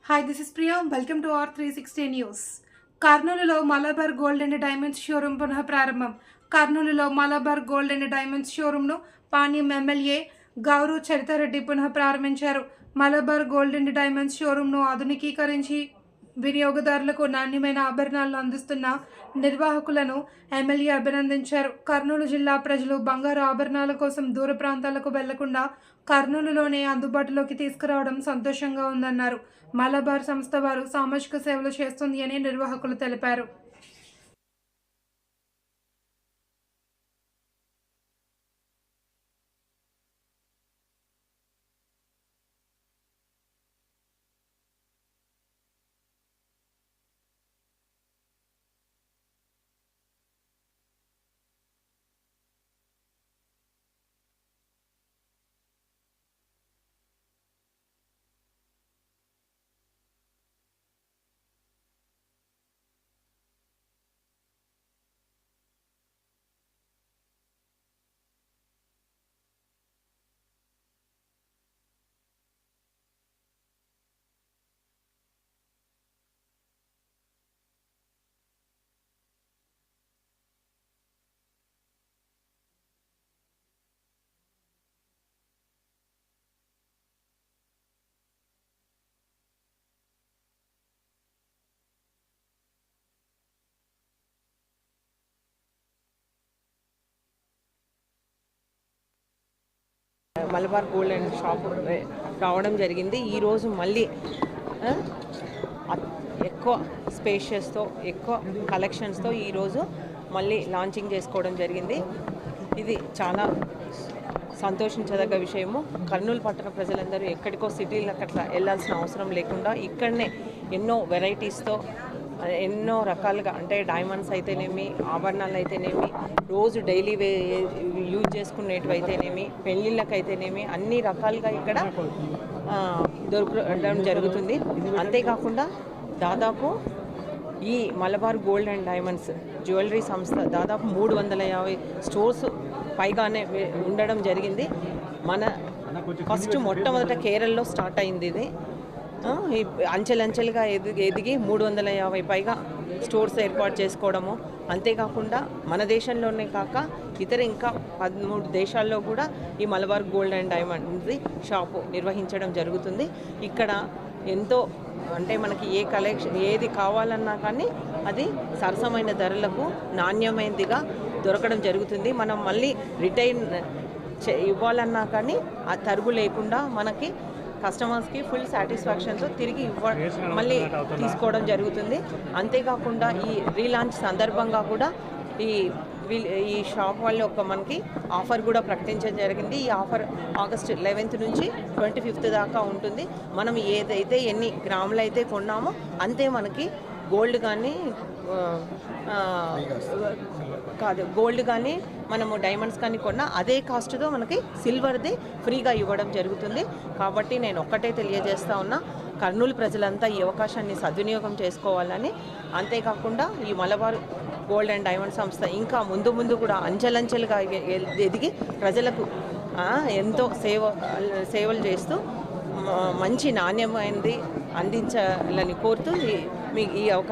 Hi, this is Priya. Welcome to our 360 News. కర్నూలులో Malabar gold and diamonds showroom పునః ప్రారంభం. కర్నూలులో Malabar gold and diamonds షోరూమ్ను Panyam MLA Gaurav Charitha Reddy పునః ప్రారంభించారు. మలబార్ గోల్డ్ అండ్ డైమండ్స్ షోరూమ్ను ఆధునికీకరించి వినియోగదారులకు నాణ్యమైన ఆభరణాలను అందిస్తున్న నిర్వాహకులను ఎమ్మెల్యే అభినందించారు. కర్నూలు జిల్లా ప్రజలు బంగారు ఆభరణాల కోసం దూర ప్రాంతాలకు వెళ్లకుండా కర్నూలులోనే అందుబాటులోకి తీసుకురావడం సంతోషంగా ఉందన్నారు. మలబార్ సంస్థ వారు సామాజిక సేవలు చేస్తుంది అని నిర్వాహకులు తెలిపారు. మలబార్ గోల్డ్ అండ్ షాప్ రావడం జరిగింది. ఈరోజు మళ్ళీ ఎక్కువ స్పేషియస్తో ఎక్కువ కలెక్షన్స్తో ఈరోజు మళ్ళీ లాంచింగ్ చేసుకోవడం జరిగింది. ఇది చాలా సంతోషించదగ్గ విషయము. కర్నూలు పట్టణ ప్రజలందరూ ఎక్కడికో సిటీలకు అట్లా వెళ్ళాల్సిన అవసరం లేకుండా ఇక్కడనే ఎన్నో వెరైటీస్తో ఎన్నో రకాలుగా అంటే డైమండ్స్ అయితేనేమి, ఆభరణాలు అయితేనేమి, రోజు డైలీ యూజ్ చేసుకునేటివి అయితేనేమి, పెళ్ళిళ్ళకి అయితేనేమి అన్ని రకాలుగా ఇక్కడ దొరకడం జరుగుతుంది. అంతేకాకుండా దాదాపు ఈ Malabar gold and diamonds jewellery సంస్థ దాదాపు 350 స్టోర్స్ పైగానే ఉండడం జరిగింది. మన ఫస్ట్ మొట్టమొదట కేరళలో స్టార్ట్ అయింది. ఇది అంచెలంచెలుగా ఎదిగి 350 పైగా స్టోర్స్ ఏర్పాటు చేసుకోవడము. అంతేకాకుండా మన దేశంలోనే కాక ఇతర ఇంకా 13 దేశాల్లో కూడా ఈ Malabar gold and diamonds shop నిర్వహించడం జరుగుతుంది. ఇక్కడ ఎంతో అంటే మనకి ఏ కలెక్షన్ ఏది కావాలన్నా కానీ అది సరసమైన ధరలకు నాణ్యమైనదిగా దొరకడం జరుగుతుంది. మనం మళ్ళీ రిటైన్ ఇవ్వాలన్నా కానీ ఆ తరుగు లేకుండా మనకి కస్టమర్స్కి ఫుల్ సాటిస్ఫాక్షన్తో తిరిగి మళ్ళీ తీసుకోవడం జరుగుతుంది. అంతేకాకుండా ఈ రీలాంచ్ సందర్భంగా కూడా ఈ షాప్ వాళ్ళు మనకి ఆఫర్ కూడా ప్రకటించడం జరిగింది. ఈ ఆఫర్ ఆగస్ట్ 11th నుంచి 25th దాకా ఉంటుంది. మనం ఏదైతే ఎన్ని గ్రాములు అయితే కొన్నామో అంతే మనకి గోల్డ్ కానీ గోల్డ్ కానీ మనము డైమండ్స్ కానీ కొన్నా అదే కాస్ట్తో మనకి సిల్వర్ది ఫ్రీగా ఇవ్వడం జరుగుతుంది. కాబట్టి నేను ఒక్కటే తెలియజేస్తా ఉన్నా, కర్నూలు ప్రజలంతా ఈ అవకాశాన్ని సద్వినియోగం చేసుకోవాలని. అంతేకాకుండా ఈ మలబార్ గోల్డ్ అండ్ డైమండ్ సంస్థ ఇంకా ముందు కూడా అంచెలంచెలుగా ఎదిగి ప్రజలకు ఎంతో సేవలు చేస్తూ మంచి నాణ్యమైనది అందించాలని కోరుతూ ఈ అవకాశం